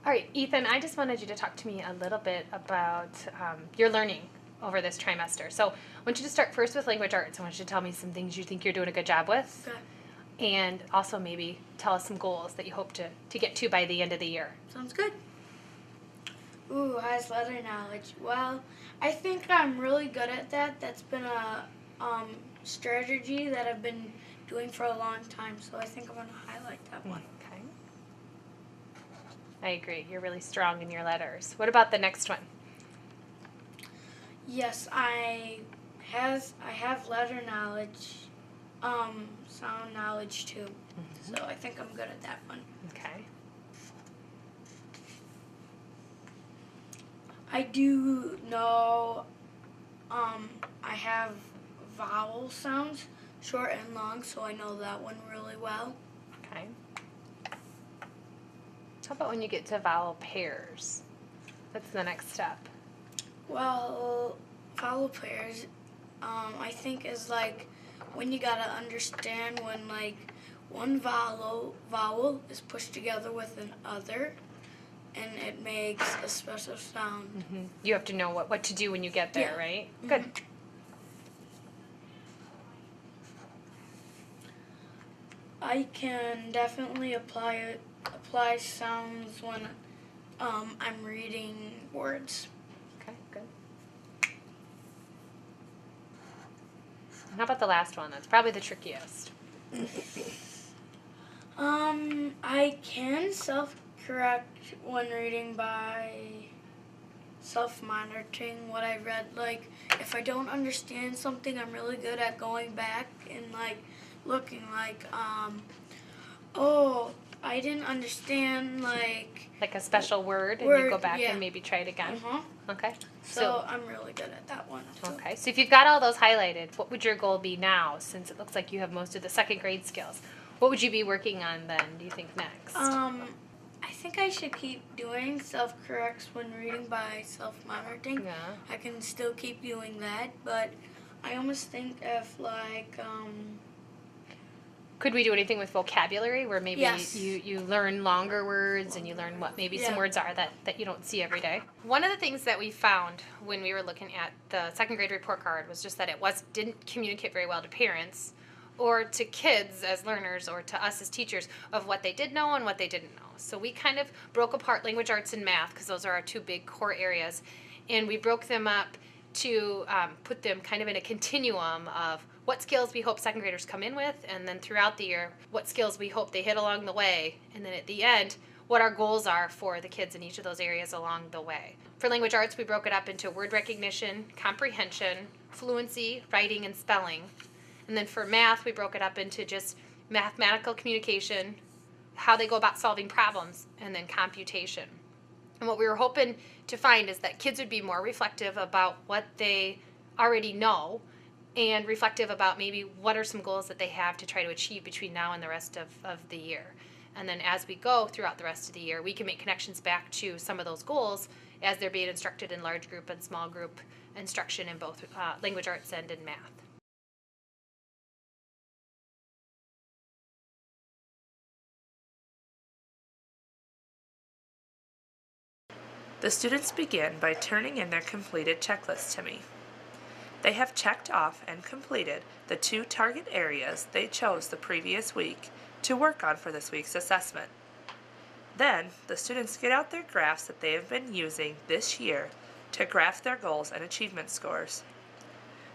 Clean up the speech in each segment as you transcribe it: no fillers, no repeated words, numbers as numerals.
All right, Ethan, I just wanted you to talk to me a little bit about your learning over this trimester. So I want you to start first with language arts. I want you to tell me some things you think you're doing a good job with. Okay. And also maybe tell us some goals that you hope to get to by the end of the year. Sounds good. Ooh, highest letter knowledge. Well, I think I'm really good at that. That's been a strategy that I've been doing for a long time, so I think I'm going to highlight that one. Okay. I agree. You're really strong in your letters. What about the next one? Yes, I have letter knowledge, sound knowledge too. Mm-hmm. So I think I'm good at that one. Okay. I do know I have vowel sounds, short and long, so I know that one really well. Okay. How about when you get to vowel pairs? What's the next step? Well, vowel pairs, I think is like when you gotta understand when like one vowel is pushed together with another, and it makes a special sound. Mm-hmm. You have to know what to do when you get there, Yeah. right? Mm-hmm. Good. I can definitely apply sounds when I'm reading words. Okay, good. How about the last one? That's probably the trickiest. I can self-correct when reading by self-monitoring what I read. Like, if I don't understand something, I'm really good at going back and, like, looking like, oh, I didn't understand, like a special word, and you go back and maybe try it again. Okay. So I'm really good at that one too. Okay. So if you've got all those highlighted, what would your goal be now, since it looks like you have most of the second grade skills? What would you be working on then, do you think, next? I think I should keep doing self-corrects when reading by self-monitoring. Yeah. I can still keep doing that, but I almost think if, like, Could we do anything with vocabulary where maybe yes. you learn longer words and you learn what maybe some words are that you don't see every day? One of the things that we found when we were looking at the second grade report card was just that it didn't communicate very well to parents or to kids as learners or to us as teachers of what they did know and what they didn't know. So we kind of broke apart language arts and math because those are our two big core areas, and we broke them up to put them kind of in a continuum of what skills we hope second graders come in with, and then throughout the year, what skills we hope they hit along the way, and then at the end, what our goals are for the kids in each of those areas along the way. For language arts, we broke it up into word recognition, comprehension, fluency, writing, and spelling. And then for math, we broke it up into just mathematical communication, how they go about solving problems, and then computation. And what we were hoping to find is that kids would be more reflective about what they already know and reflective about maybe what are some goals that they have to try to achieve between now and the rest of the year. And then as we go throughout the rest of the year, we can make connections back to some of those goals as they're being instructed in large group and small group instruction in both language arts and in math. The students begin by turning in their completed checklist to me. They have checked off and completed the 2 target areas they chose the previous week to work on for this week's assessment. Then, the students get out their graphs that they have been using this year to graph their goals and achievement scores.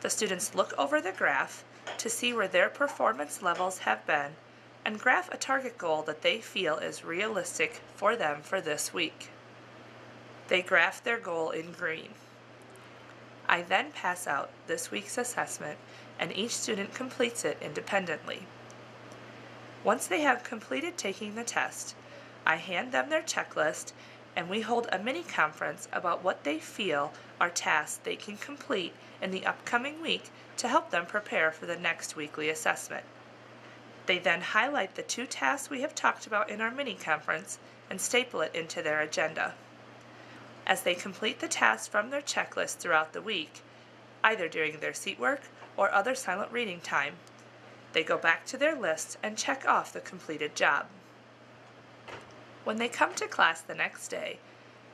The students look over the graph to see where their performance levels have been and graph a target goal that they feel is realistic for them for this week. They graph their goal in green. I then pass out this week's assessment, and each student completes it independently. Once they have completed taking the test, I hand them their checklist, and we hold a mini conference about what they feel are tasks they can complete in the upcoming week to help them prepare for the next weekly assessment. They then highlight the 2 tasks we have talked about in our mini conference and staple it into their agenda. As they complete the tasks from their checklist throughout the week, either during their seat work or other silent reading time, they go back to their list and check off the completed job. When they come to class the next day,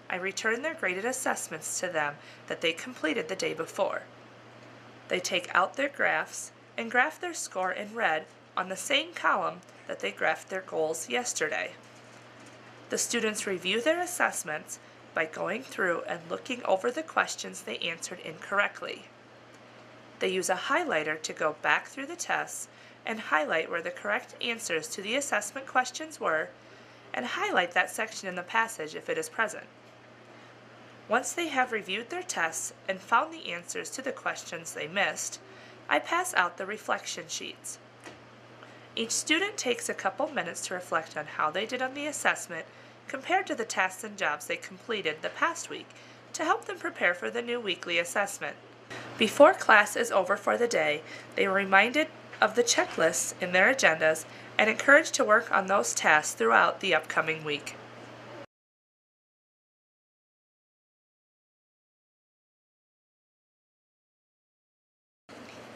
I return their graded assessments to them that they completed the day before. They take out their graphs and graph their score in red on the same column that they graphed their goals yesterday. The students review their assessments by going through and looking over the questions they answered incorrectly. They use a highlighter to go back through the tests and highlight where the correct answers to the assessment questions were, and highlight that section in the passage if it is present. Once they have reviewed their tests and found the answers to the questions they missed, I pass out the reflection sheets. Each student takes a couple minutes to reflect on how they did on the assessment compared to the tasks and jobs they completed the past week to help them prepare for the new weekly assessment. Before class is over for the day, they are reminded of the checklists in their agendas and encouraged to work on those tasks throughout the upcoming week.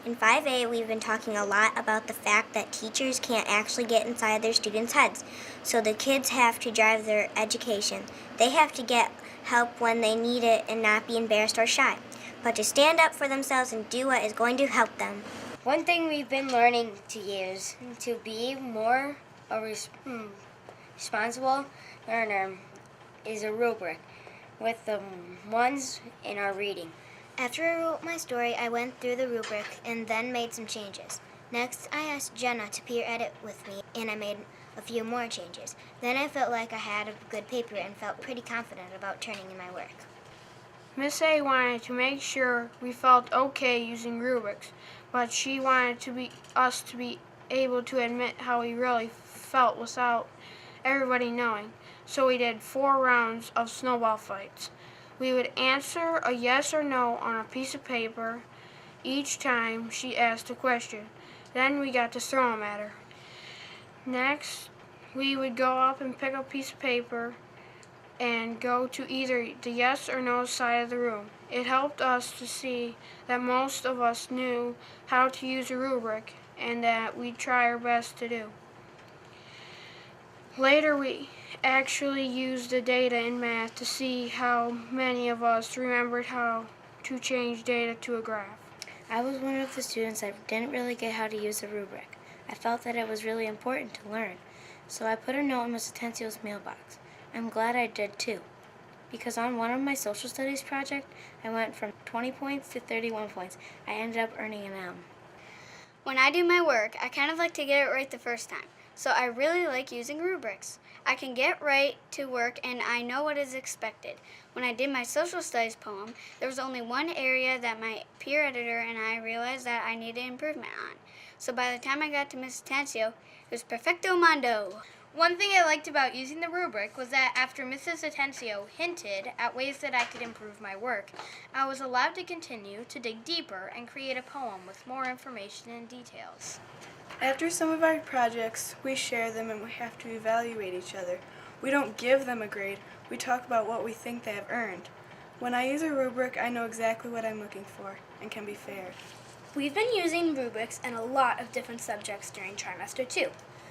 In 5A, we've been talking a lot about the fact that teachers can't actually get inside their students' heads, so the kids have to drive their education. They have to get help when they need it and not be embarrassed or shy, but to stand up for themselves and do what is going to help them. One thing we've been learning is to be more a responsible learner is a rubric with the ones in our reading. After I wrote my story, I went through the rubric and then made some changes. Next, I asked Jenna to peer edit with me, and I made a few more changes. Then I felt like I had a good paper and felt pretty confident about turning in my work. Miss A wanted to make sure we felt okay using rubrics, but she wanted us to be able to admit how we really felt without everybody knowing. So we did 4 rounds of snowball fights. We would answer a yes or no on a piece of paper each time she asked a question. Then we got to throw them at her. Next, we would go up and pick up a piece of paper and go to either the yes or no side of the room. It helped us to see that most of us knew how to use a rubric and that we'd try our best to do. Later, we actually used the data in math to see how many of us remembered how to change data to a graph. I was one of the students that didn't really get how to use a rubric. I felt that it was really important to learn, so I put a note in Ms. Atencio's mailbox. I'm glad I did too, because on one of my social studies project, I went from 20 points to 31 points. I ended up earning an M. When I do my work, I kind of like to get it right the first time, so I really like using rubrics. I can get right to work and I know what is expected. When I did my social studies poem, there was only one area that my peer editor and I realized that I needed improvement on. So by the time I got to Ms. Atencio, it was perfecto mondo. One thing I liked about using the rubric was that after Mrs. Atencio hinted at ways that I could improve my work, I was allowed to continue to dig deeper and create a poem with more information and details. After some of our projects, we share them and we have to evaluate each other. We don't give them a grade, we talk about what we think they have earned. When I use a rubric, I know exactly what I'm looking for and can be fair. We've been using rubrics in a lot of different subjects during trimester 2.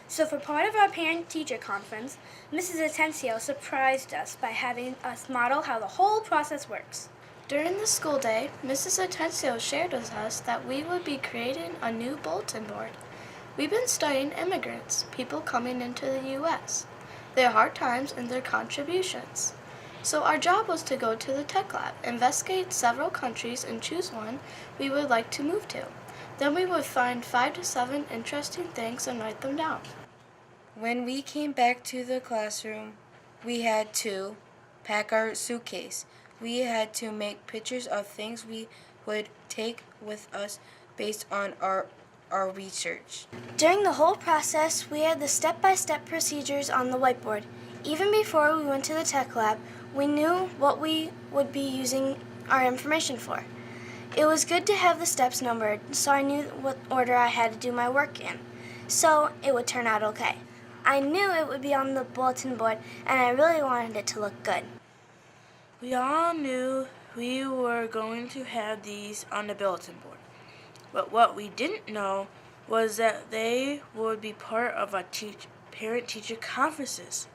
So for part of our parent-teacher conference, Mrs. Atencio surprised us by having us model how the whole process works. During the school day, Mrs. Atencio shared with us that we would be creating a new bulletin board. We've been studying immigrants, people coming into the U.S., their hard times and their contributions. So our job was to go to the tech lab, investigate several countries, and choose one we would like to move to. Then we would find 5 to 7 interesting things and write them down. When we came back to the classroom, we had to pack our suitcase. We had to make pictures of things we would take with us based on our research. During the whole process, we had the step-by-step procedures on the whiteboard. Even before we went to the tech lab, we knew what we would be using our information for. It was good to have the steps numbered, so I knew what order I had to do my work in, so it would turn out okay. I knew it would be on the bulletin board, and I really wanted it to look good. We all knew we were going to have these on the bulletin board, but what we didn't know was that they would be part of our parent-teacher conferences.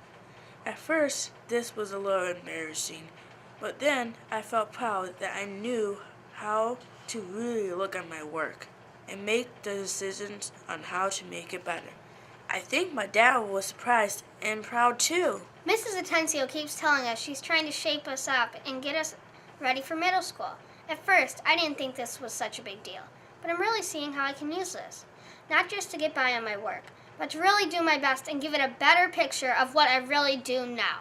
At first, this was a little embarrassing, but then I felt proud that I knew how to really look at my work and make the decisions on how to make it better. I think my dad was surprised and proud too. Mrs. Atencio keeps telling us she's trying to shape us up and get us ready for middle school. At first, I didn't think this was such a big deal, but I'm really seeing how I can use this. Not just to get by on my work, but to really do my best and give it a better picture of what I really do now.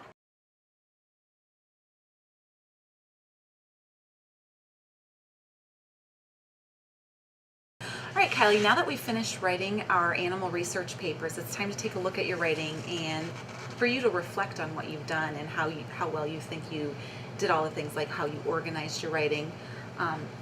All right, Kylie, now that we've finished writing our animal research papers, it's time to take a look at your writing and for you to reflect on what you've done and how well you think you did all the things, like how you organized your writing,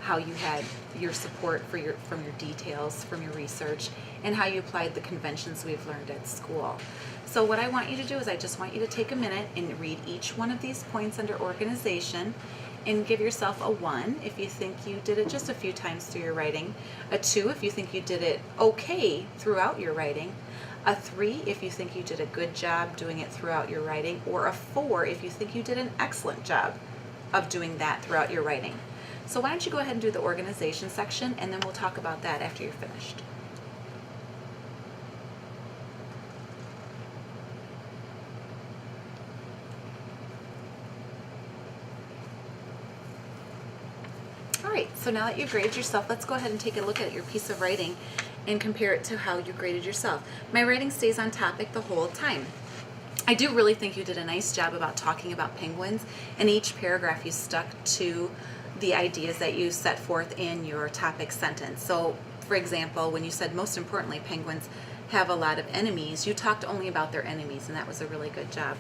how you had your support from your details, from your research, and how you applied the conventions we've learned at school. So what I want you to do is I just want you to take a minute and read each one of these points under organization and give yourself a 1 if you think you did it just a few times through your writing, a 2 if you think you did it okay throughout your writing, a 3 if you think you did a good job doing it throughout your writing, or a 4 if you think you did an excellent job of doing that throughout your writing. So why don't you go ahead and do the organization section, and then we'll talk about that after you're finished. Alright, so now that you've graded yourself, let's go ahead and take a look at your piece of writing and compare it to how you graded yourself. My writing stays on topic the whole time. I do really think you did a nice job about talking about penguins, and each paragraph you stuck to the ideas that you set forth in your topic sentence. So, for example, when you said most importantly penguins have a lot of enemies, you talked only about their enemies, and that was a really good job.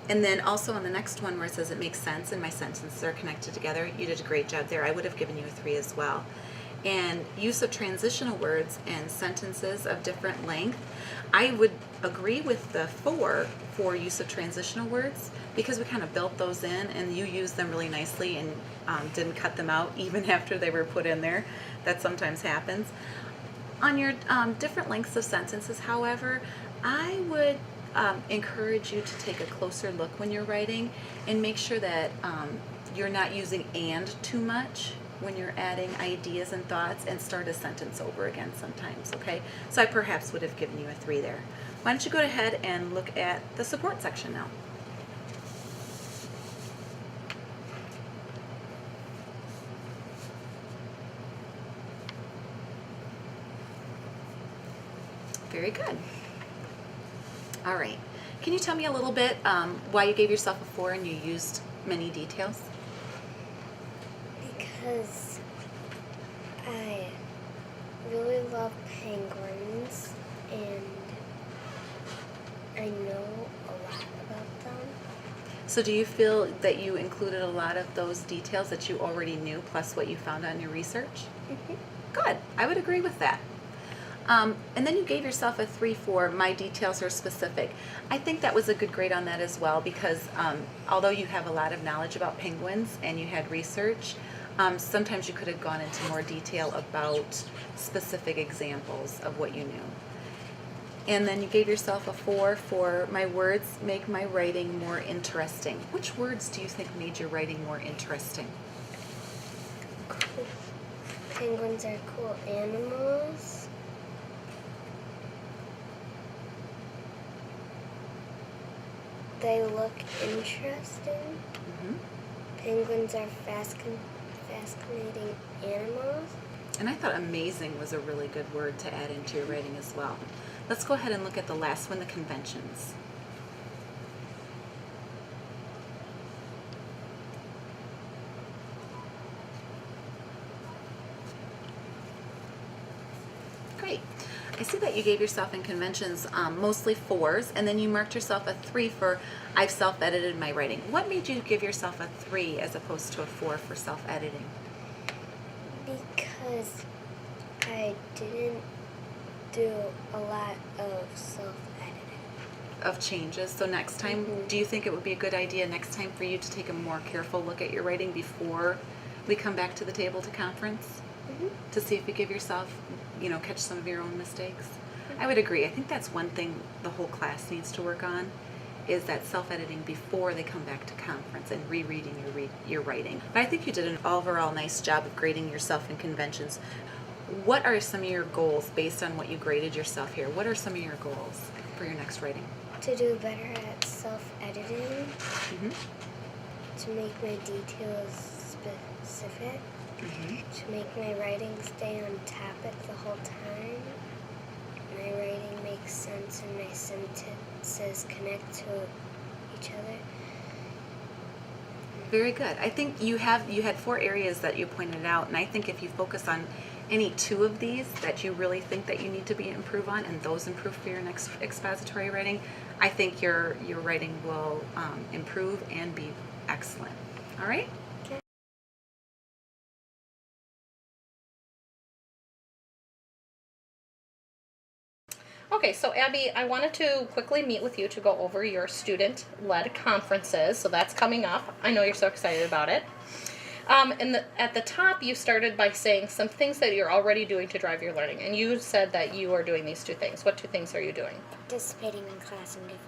And then also on the next one where it says it makes sense and my sentences are connected together, you did a great job there. I would have given you a 3 as well. And use of transitional words and sentences of different length, I would agree with the 4 for use of transitional words because we kind of built those in and you used them really nicely and didn't cut them out even after they were put in there. That sometimes happens. On your different lengths of sentences, however, I would encourage you to take a closer look when you're writing and make sure that you're not using and too much when you're adding ideas and thoughts, and start a sentence over again sometimes, okay? So I perhaps would have given you a 3 there. Why don't you go ahead and look at the support section now. Very good. All right. Can you tell me a little bit why you gave yourself a 4 and you used many details? Because I really love penguins and I know a lot about them. So do you feel that you included a lot of those details that you already knew plus what you found on your research? Mm-hmm. Good. I would agree with that. And then you gave yourself a 3 for my details are specific. I think that was a good grade on that as well because although you have a lot of knowledge about penguins and you had research, sometimes you could have gone into more detail about specific examples of what you knew. And then you gave yourself a 4 for my words make my writing more interesting. Which words do you think made your writing more interesting? Cool. Penguins are cool animals. They look interesting. Mm-hmm. Penguins are fascinating animals. And I thought amazing was a really good word to add into your writing as well. Let's go ahead and look at the last one, the conventions. Great. I see that you gave yourself in conventions mostly 4s, and then you marked yourself a 3 for I've self-edited my writing. What made you give yourself a 3 as opposed to a 4 for self-editing? Because I didn't do a lot of self-editing. Of changes. So next time, do you think it would be a good idea next time for you to take a more careful look at your writing before we come back to the table to conference? To see if you give yourself, catch some of your own mistakes? I would agree. I think that's one thing the whole class needs to work on is that self-editing before they come back to conference and rereading your writing. But I think you did an overall nice job of grading yourself in conventions. What are some of your goals based on what you graded yourself here? What are some of your goals for your next writing? To do better at self-editing, to make my details specific, to make my writing stay on topic the whole time, my writing makes sense and my sentences connect to each other. Very good. I think you had 4 areas that you pointed out, and I think if you focus on any 2 of these that you really think that you need to improve on, and those improve for your next expository writing, I think your writing will improve and be excellent. All right? Okay, so Abby, I wanted to quickly meet with you to go over your student-led conferences. So that's coming up. I know you're so excited about it. At the top, you started by saying some things that you're already doing to drive your learning. And you said that you are doing these 2 things. What 2 things are you doing? Participating in class and giving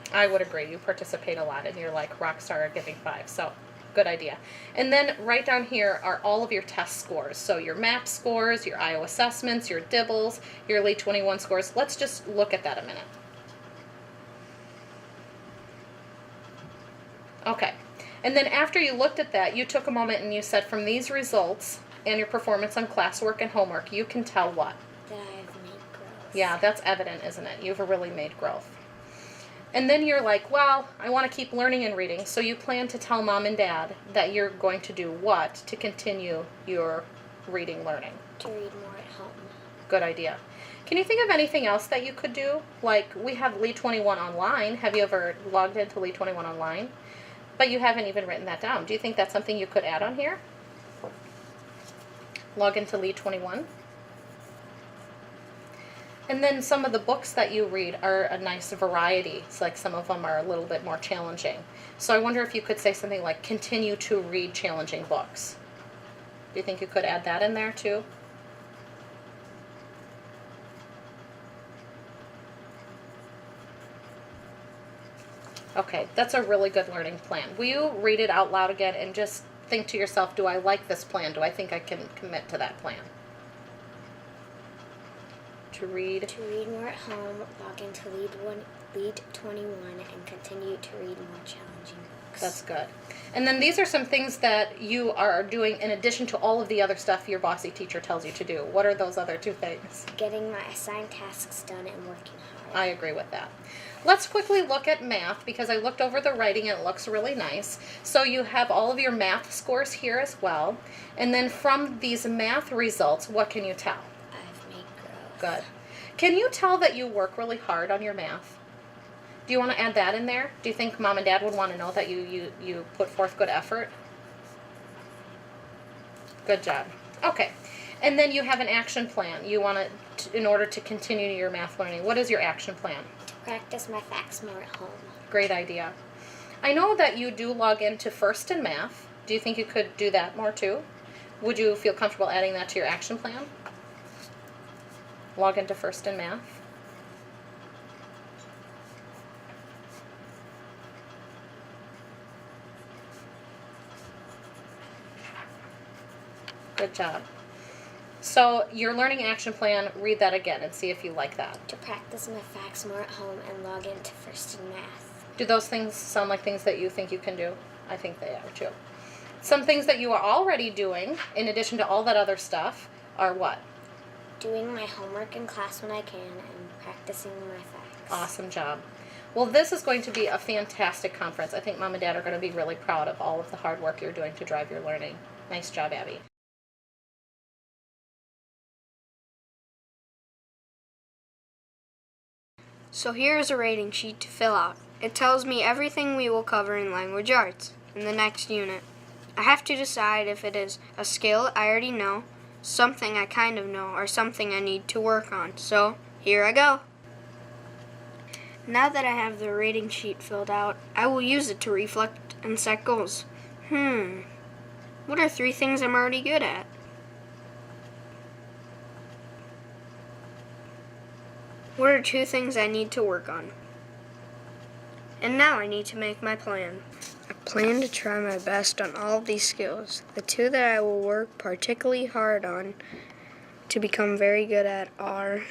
5. I would agree. You participate a lot, and you're like rock star at giving 5. So good idea. And then right down here are all of your test scores. So your MAP scores, your IO assessments, your DIBELS, your Elite 21 scores. Let's just look at that a minute. Okay. And then after you looked at that, you took a moment and you said from these results and your performance on classwork and homework, you can tell what? That I've made growth. Yeah, that's evident, isn't it? You've really made growth. And then you're like, well, I want to keep learning and reading. So you plan to tell mom and dad that you're going to do what to continue your reading learning? To read more at home. Good idea. Can you think of anything else that you could do? Like we have Elite 21 online. Have you ever logged into Elite 21 online? But you haven't even written that down. Do you think that's something you could add on here? Log into Elite 21. And then some of the books that you read are a nice variety. It's like some of them are a little bit more challenging. So I wonder if you could say something like continue to read challenging books. Do you think you could add that in there too? Okay, that's a really good learning plan. Will you read it out loud again and just think to yourself, do I like this plan? Do I think I can commit to that plan? To read more at home, log into Lead 21, and continue to read more challenging books. That's good. And then these are some things that you are doing in addition to all of the other stuff your bossy teacher tells you to do. What are those other 2 things? Getting my assigned tasks done and working hard. I agree with that. Let's quickly look at math because I looked over the writing and it looks really nice. So you have all of your math scores here as well. And then from these math results, what can you tell? I've made growth. Good. Can you tell that you work really hard on your math? Do you want to add that in there? Do you think mom and dad would want to know that you put forth good effort? Good job. Okay. And then you have an action plan. You want to, in order to continue your math learning. What is your action plan? To practice my facts more at home. Great idea. I know that you do log into First in Math. Do you think you could do that more too? Would you feel comfortable adding that to your action plan? Log into First in Math. Good job. So your learning action plan, read that again and see if you like that. To practice my facts more at home and log into First in Math. Do those things sound like things that you think you can do? I think they are too. Some things that you are already doing, in addition to all that other stuff, are what? Doing my homework in class when I can and practicing my facts. Awesome job. Well, this is going to be a fantastic conference. I think Mom and Dad are going to be really proud of all of the hard work you're doing to drive your learning. Nice job, Abby. So here is a rating sheet to fill out. It tells me everything we will cover in language arts in the next unit. I have to decide if it is a skill I already know, something I kind of know, or something I need to work on. So here I go. Now that I have the rating sheet filled out, I will use it to reflect and set goals. What are 3 things I'm already good at? What are 2 things I need to work on? And now I need to make my plan. I plan to try my best on all of these skills. The two that I will work particularly hard on to become very good at are